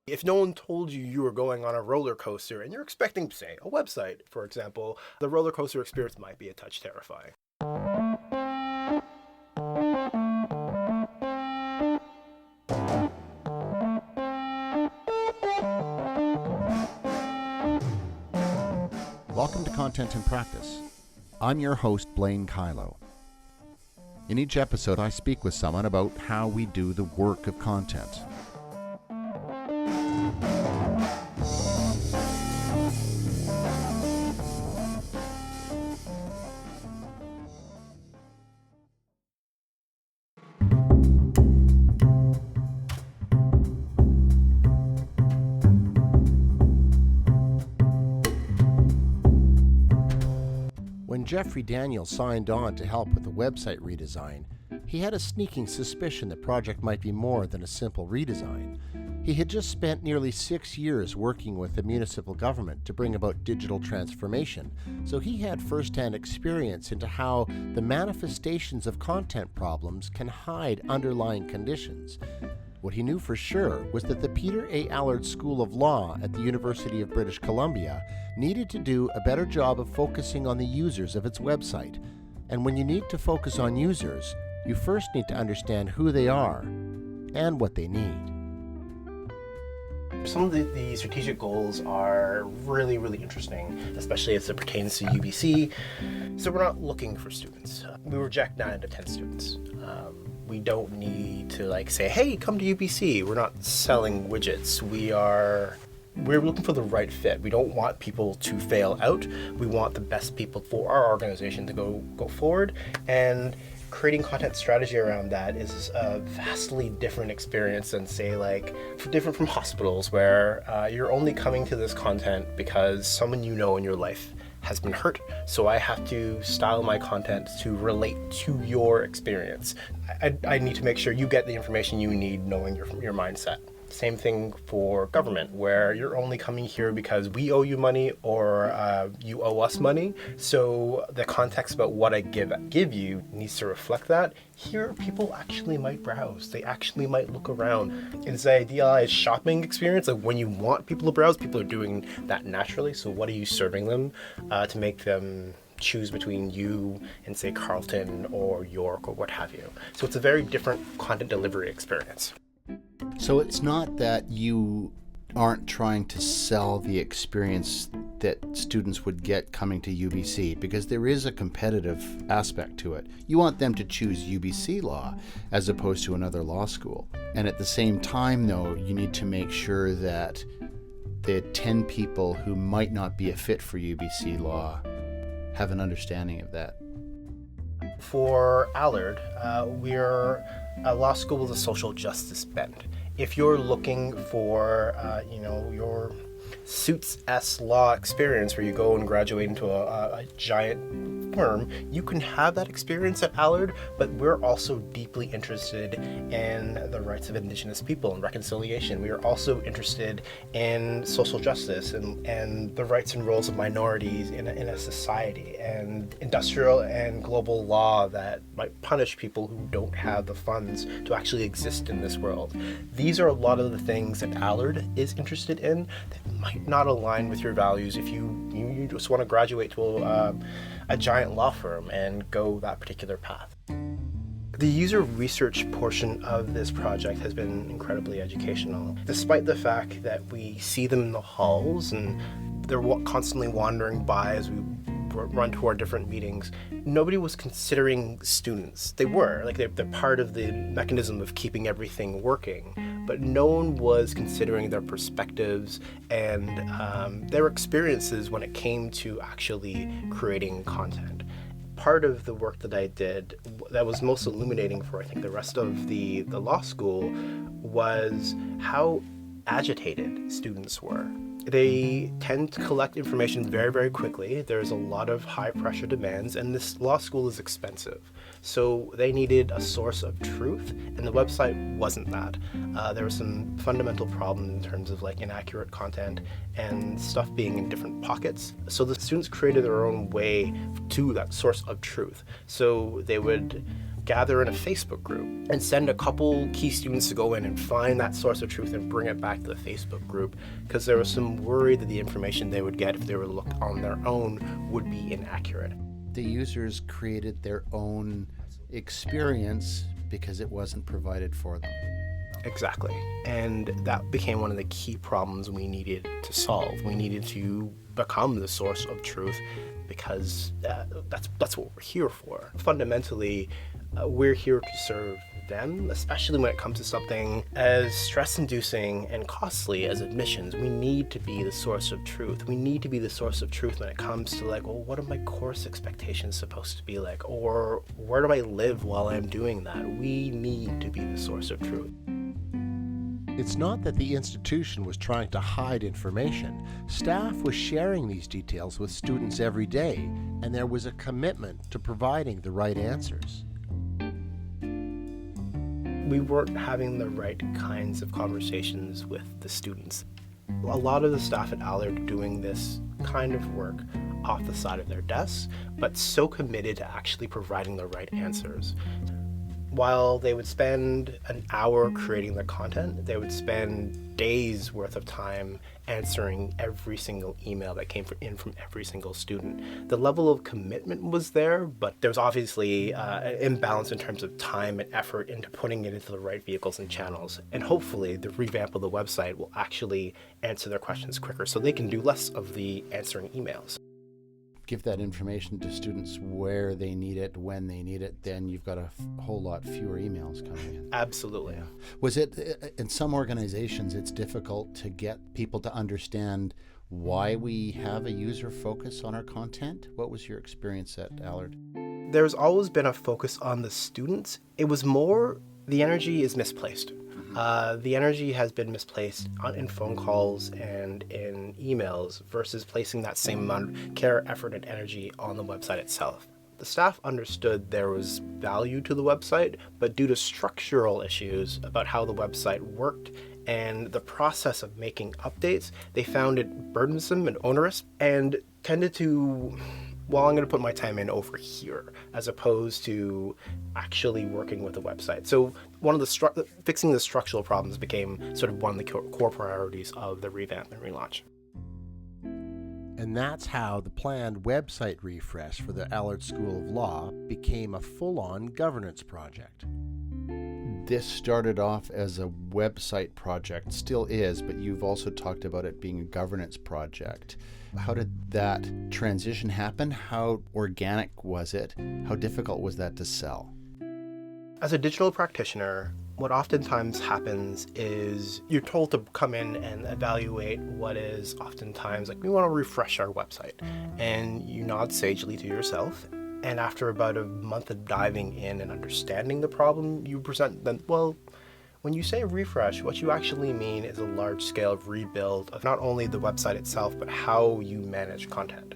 If no one told you you were going on a roller coaster and you're expecting, say, a website, for example, the roller coaster experience might be a touch terrifying. Welcome to Content in Practice. I'm your host, Blaine Kylo. In each episode, I speak with someone about how we do the work of content. When Geoffrey Daniels signed on to help with the website redesign, he had a sneaking suspicion the project might be more than a simple redesign. He had just spent nearly 6 years working with the municipal government to bring about digital transformation, so he had first-hand experience into how the manifestations of content problems can hide underlying conditions. What he knew for sure was that the Peter A. Allard School of Law at the University of British Columbia needed to do a better job of focusing on the users of its website. And when you need to focus on users, you first need to understand who they are and what they need. Some of the strategic goals are really, really interesting, especially as it pertains to UBC. So we're not looking for students. We reject 9 out of 10 students. We don't need to say, hey, come to UBC. We're not selling widgets. We're looking for the right fit. We don't want people to fail out. We want the best people for our organization to go forward. And creating content strategy around that is a vastly different experience than, say, different from hospitals, where you're only coming to this content because someone you know in your life has been hurt, so I have to style my content to relate to your experience. I need to make sure you get the information you need, knowing your mindset. Same thing for government, where you're only coming here because we owe you money or you owe us money. So the context about what I give you needs to reflect that. Here, people actually might browse. They actually might look around. It's the idealized shopping experience. When you want people to browse, people are doing that naturally. So what are you serving them to make them choose between you and, say, Carleton or York or what have you? So it's a very different content delivery experience. So it's not that you aren't trying to sell the experience that students would get coming to UBC, because there is a competitive aspect to it. You want them to choose UBC law as opposed to another law school. And at the same time, though, you need to make sure that the 10 people who might not be a fit for UBC law have an understanding of that. For Allard, we're a law school with a social justice bent. If you're looking for, your Suits law experience, where you go and graduate into a giant firm, you can have that experience at Allard, but we're also deeply interested in the rights of Indigenous people and reconciliation. We are also interested in social justice and the rights and roles of minorities in a society, and industrial and global law that might punish people who don't have the funds to actually exist in this world. These are a lot of the things that Allard is interested in that might not align with your values if you just want to graduate to a giant law firm and go that particular path. The user research portion of this project has been incredibly educational. Despite the fact that we see them in the halls and they're constantly wandering by as we run to our different meetings, nobody was considering students. They were, they're part of the mechanism of keeping everything working, but no one was considering their perspectives and their experiences when it came to actually creating content. Part of the work that I did that was most illuminating for, I think, the rest of the law school was how agitated students were. They tend to collect information very, very quickly. There's a lot of high pressure demands, and this law school is expensive. So they needed a source of truth, and the website wasn't that. There were some fundamental problems in terms of like inaccurate content and stuff being in different pockets. So the students created their own way to that source of truth. So they would gather in a Facebook group and send a couple key students to go in and find that source of truth and bring it back to the Facebook group, because there was some worry that the information they would get if they were looked on their own would be inaccurate. The users created their own experience because it wasn't provided for them. Exactly. And that became one of the key problems we needed to solve. We needed to become the source of truth, because that's what we're here for. Fundamentally, we're here to serve them, especially when it comes to something as stress-inducing and costly as admissions. We need to be the source of truth. We need to be the source of truth when it comes to like, well, what are my course expectations supposed to be like? Or where do I live while I'm doing that? We need to be the source of truth. It's not that the institution was trying to hide information. Staff was sharing these details with students every day, and there was a commitment to providing the right answers. We weren't having the right kinds of conversations with the students. A lot of the staff at Allard are doing this kind of work off the side of their desks, but so committed to actually providing the right answers. While they would spend an hour creating the content, they would spend days worth of time answering every single email that came in from every single student. The level of commitment was there, but there was obviously an imbalance in terms of time and effort into putting it into the right vehicles and channels. And hopefully the revamp of the website will actually answer their questions quicker so they can do less of the answering emails. Give that information to students where they need it, when they need it, then you've got a whole lot fewer emails coming in. Absolutely. Yeah. Was it, in some organizations, it's difficult to get people to understand why we have a user focus on our content? What was your experience at Allard? There's always been a focus on the students. It was more, the energy is misplaced. The energy has been misplaced in phone calls and in emails versus placing that same amount of care, effort, and energy on the website itself. The staff understood there was value to the website, but due to structural issues about how the website worked and the process of making updates, they found it burdensome and onerous and tended to, well, I'm going to put my time in over here as opposed to actually working with the website. So one of the fixing the structural problems became sort of one of the core priorities of the revamp and relaunch. And that's how the planned website refresh for the Allard School of Law became a full-on governance project. This started off as a website project, still is, but you've also talked about it being a governance project. How did that transition happen? How organic was it? How difficult was that to sell? As a digital practitioner, what oftentimes happens is you're told to come in and evaluate what is oftentimes like, we want to refresh our website. And you nod sagely to yourself. And after about a month of diving in and understanding the problem, you present them, well, when you say refresh, what you actually mean is a large-scale rebuild of not only the website itself, but how you manage content.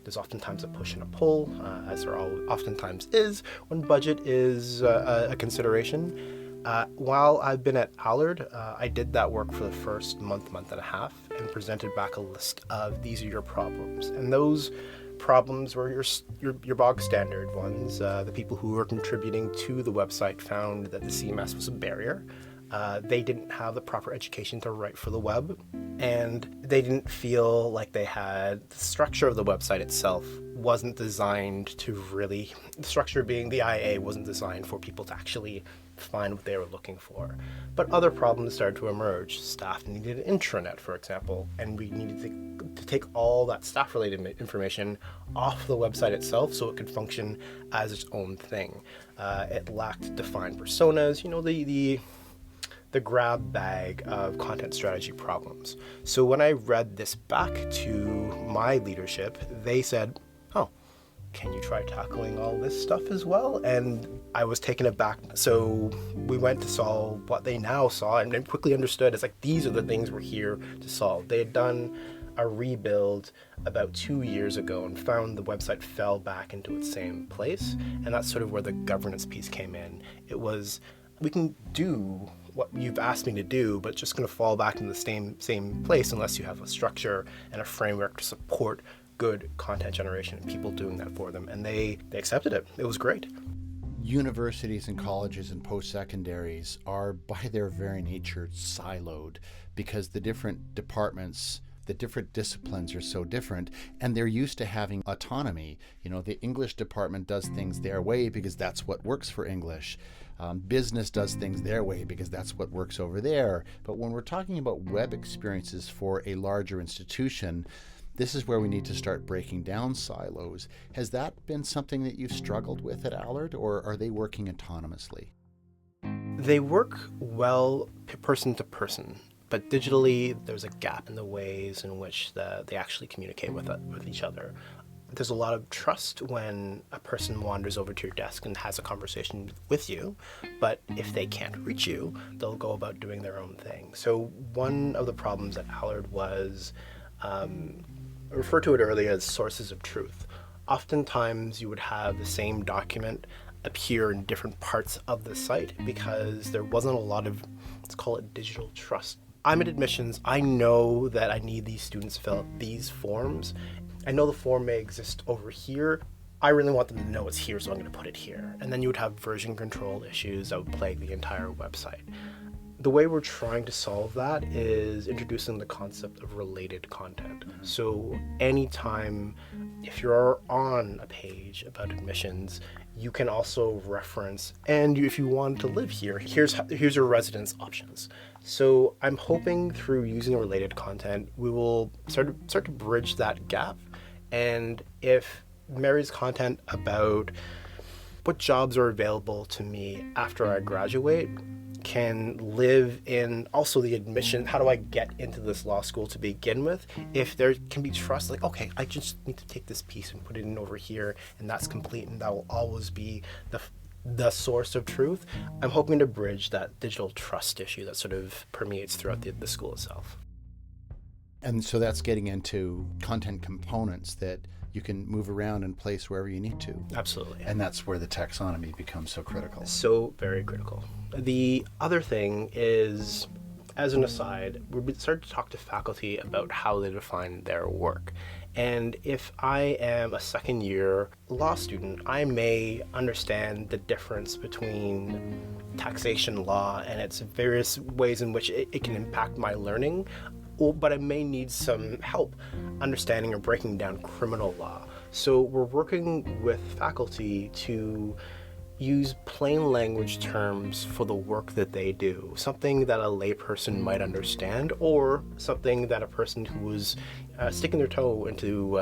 There's oftentimes a push and a pull, as there oftentimes is when budget is a consideration. While I've been at Allard, I did that work for the first month and a half, and presented back a list of these are your problems. And those problems were your bog standard ones. The people who were contributing to the website found that the CMS was a barrier. They didn't have the proper education to write for the web, and they didn't feel like they had the structure of the website itself wasn't designed to really, the structure being the IA wasn't designed for people to actually find what they were looking for. But other problems started to emerge. Staff needed an intranet, for example, and we needed to take all that staff-related information off the website itself so it could function as its own thing. It lacked defined personas, the grab bag of content strategy problems. So when I read this back to my leadership, they said, oh, can you try tackling all this stuff as well? And I was taken aback. So we went to solve what they now saw and then quickly understood as like, these are the things we're here to solve. They had done a rebuild about 2 years ago and found the website fell back into its same place. And that's sort of where the governance piece came in. It was, we can do what you've asked me to do, but it's just going to fall back into the same place unless you have a structure and a framework to support good content generation and people doing that for them. And they accepted it. It was great. Universities and colleges and post-secondaries are by their very nature siloed because the different departments, the different disciplines are so different, and they're used to having autonomy. You know, the English department does things their way because that's what works for English. Business does things their way because that's what works over there. But when we're talking about web experiences for a larger institution, this is where we need to start breaking down silos. Has that been something that you've struggled with at Allard, or are they working autonomously? They work well person to person, but digitally there's a gap in the ways in which they actually communicate with each other. There's a lot of trust when a person wanders over to your desk and has a conversation with you, but if they can't reach you, they'll go about doing their own thing. So one of the problems at Allard was I referred to it earlier as sources of truth. Oftentimes you would have the same document appear in different parts of the site because there wasn't a lot of, let's call it digital trust. I'm at admissions. I know that I need these students to fill out these forms. I know the form may exist over here. I really want them to know it's here, so I'm going to put it here. And then you would have version control issues that would plague the entire website. The way we're trying to solve that is introducing the concept of related content. So anytime, if you're on a page about admissions, you can also reference, and if you want to live here, here's your residence options. So I'm hoping through using related content, we will start to bridge that gap. And if Mary's content about what jobs are available to me after I graduate can live in also the admission, how do I get into this law school to begin with? If there can be trust, like, okay, I just need to take this piece and put it in over here, and that's complete, and that will always be the source of truth. I'm hoping to bridge that digital trust issue that sort of permeates throughout the school itself. And so that's getting into content components that you can move around and place wherever you need to. Absolutely. And that's where the taxonomy becomes so critical. So very critical. The other thing is, as an aside, we're starting to talk to faculty about how they define their work. And if I am a second year law student, I may understand the difference between taxation law and its various ways in which it can impact my learning, but I may need some help understanding or breaking down criminal law. So we're working with faculty to use plain language terms for the work that they do, something that a layperson might understand, or something that a person who was sticking their toe into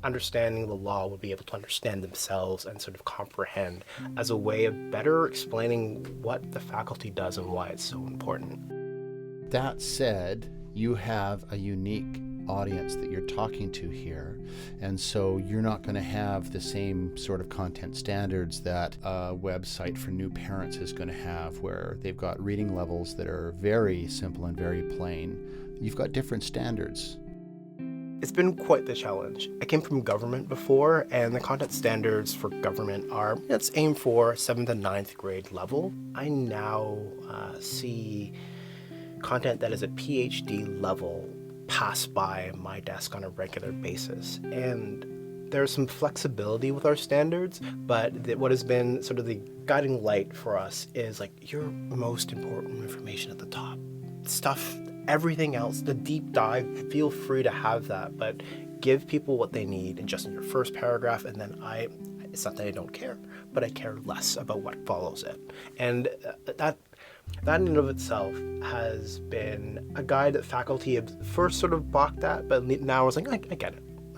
understanding the law would be able to understand themselves and sort of comprehend as a way of better explaining what the faculty does and why it's so important. That said, you have a unique audience that you're talking to here, and so you're not going to have the same sort of content standards that a website for new parents is going to have, where they've got reading levels that are very simple and very plain. You've got different standards. It's been quite the challenge. I came from government before, and the content standards for government are, let's aim for 7th and 9th grade level. I now see content that is at PhD level pass by my desk on a regular basis. And there's some flexibility with our standards, but what has been sort of the guiding light for us is like your most important information at the top. Stuff, everything else, the deep dive, feel free to have that, but give people what they need and just in your first paragraph, and then it's not that I don't care, but I care less about what follows it. And that in and of itself has been a guide that faculty have first sort of balked at, but now I was like, I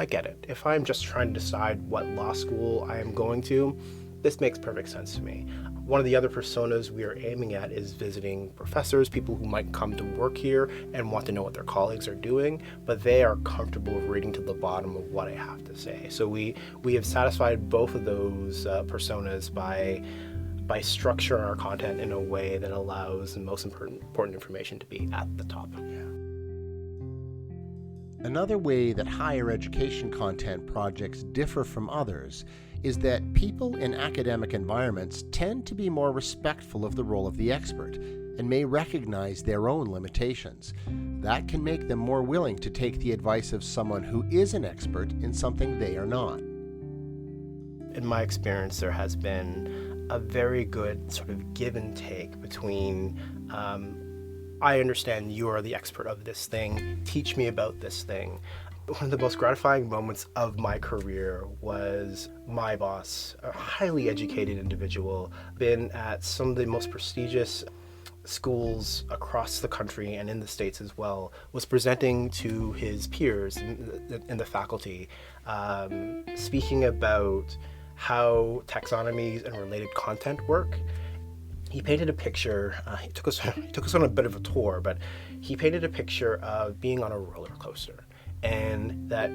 get it. If I'm just trying to decide what law school I am going to, this makes perfect sense to me. One of the other personas we are aiming at is visiting professors, people who might come to work here and want to know what their colleagues are doing, but they are comfortable reading to the bottom of what I have to say. So we have satisfied both of those personas by structuring our content in a way that allows the most important information to be at the top. Yeah. Another way that higher education content projects differ from others is that people in academic environments tend to be more respectful of the role of the expert and may recognize their own limitations. That can make them more willing to take the advice of someone who is an expert in something they are not. In my experience, there has been a very good sort of give and take between I understand you are the expert of this thing, teach me about this thing. One of the most gratifying moments of my career was my boss, a highly educated individual, been at some of the most prestigious schools across the country and in the States as well, was presenting to his peers in the faculty, speaking about how taxonomies and related content work. He painted a picture, he took us on a bit of a tour, but he painted a picture of being on a roller coaster. And that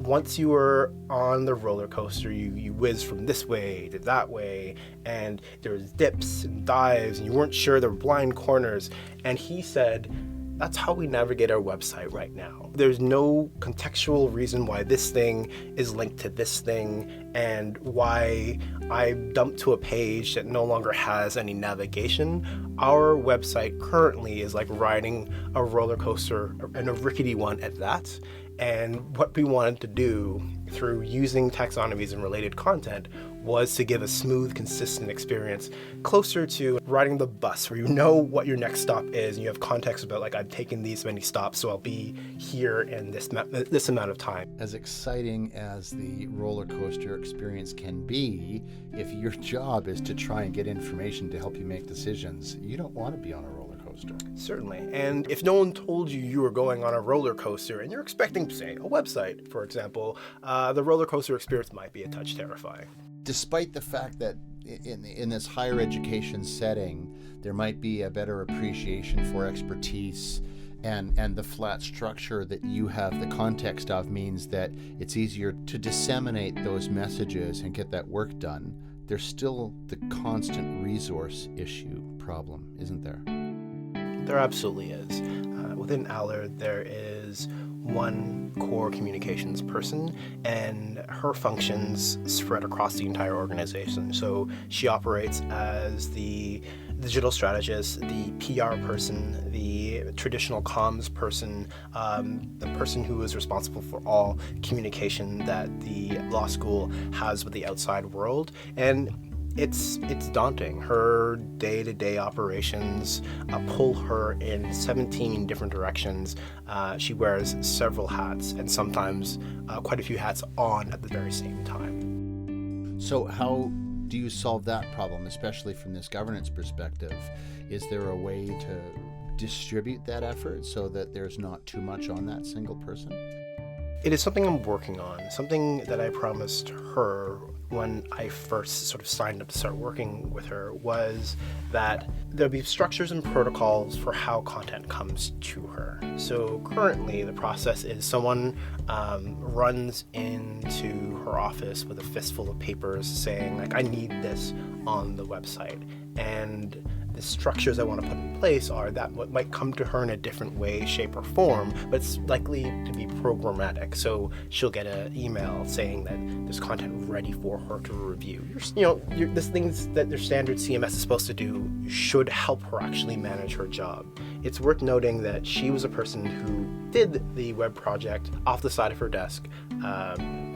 once you were on the roller coaster, you whiz from this way to that way, and there was dips and dives, and you weren't sure, there were blind corners. And he said, that's how we navigate our website right now. There's no contextual reason why this thing is linked to this thing, and why I dumped to a page that no longer has any navigation. Our website currently is like riding a roller coaster, and a rickety one at that. And what we wanted to do through using taxonomies and related content was to give a smooth, consistent experience closer to riding the bus, where you know what your next stop is and you have context about, like, I've taken these many stops, so I'll be here in this amount of time. As exciting as the roller coaster experience can be, if your job is to try and get information to help you make decisions, you don't want to be on a roller coaster. Certainly. And if no one told you were going on a roller coaster and you're expecting, say, a website, for example, the roller coaster experience might be a touch terrifying. Despite the fact that in this higher education setting, there might be a better appreciation for expertise, and the flat structure that you have the context of means that it's easier to disseminate those messages and get that work done, there's still the constant resource issue problem, isn't there? There absolutely is. Within Allard, there is one core communications person, and her functions spread across the entire organization. So she operates as the digital strategist, the PR person, the traditional comms person, the person who is responsible for all communication that the law school has with the outside world. And it's daunting. Her day-to-day operations pull her in 17 different directions. She wears several hats, and sometimes quite a few hats on at the very same time. So how do you solve that problem, especially from this governance perspective? Is there a way to distribute that effort so that there's not too much on that single person? It is something I'm working on, something that I promised her when I first sort of signed up to start working with her, was that there'll be structures and protocols for how content comes to her. So currently the process is someone runs into her office with a fistful of papers saying, like, I need this on the website. And the structures I want to put in place are that what might come to her in a different way, shape, or form, but it's likely to be programmatic. So she'll get an email saying that there's content ready for her to review. This things that their standard CMS is supposed to do should help her actually manage her job. It's worth noting that she was a person who did the web project off the side of her desk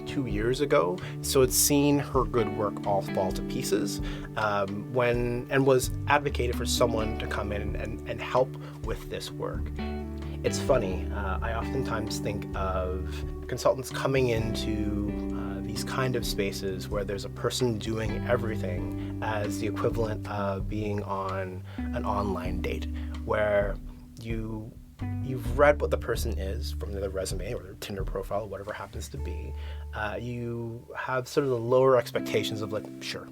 2 years ago, so it's seen her good work all fall to pieces and was advocated for someone to come in and help with this work. It's funny, I oftentimes think of consultants coming into these kind of spaces where there's a person doing everything as the equivalent of being on an online date, where you've read what the person is from their resume or their Tinder profile, whatever it happens to be. You have sort of the lower expectations of, like, sure,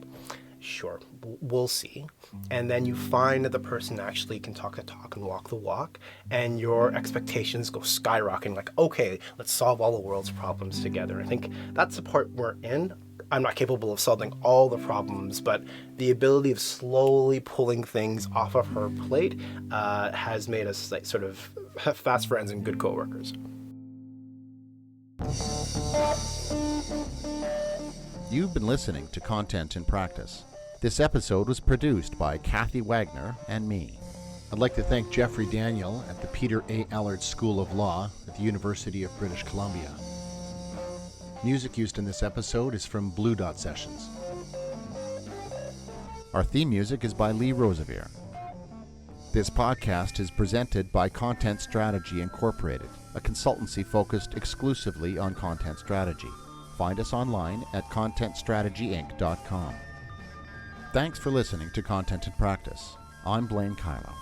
we'll see. And then you find that the person actually can talk the talk and walk the walk, and your expectations go skyrocketing, like, okay, let's solve all the world's problems together. I think that's the part we're in. I'm not capable of solving all the problems, but the ability of slowly pulling things off of her plate has made us, like, sort of fast friends and good coworkers. You've been listening to Content in Practice. This episode was produced by Kathy Wagner and me. I'd like to thank Geoffrey Daniel at the Peter A. Allard School of Law at the University of British Columbia. Music used in this episode is from Blue Dot Sessions. Our theme music is by Lee Rosevere. This podcast is presented by Content Strategy Incorporated, a consultancy focused exclusively on content strategy. Find us online at contentstrategyinc.com. Thanks for listening to Content in Practice. I'm Blaine Kylo.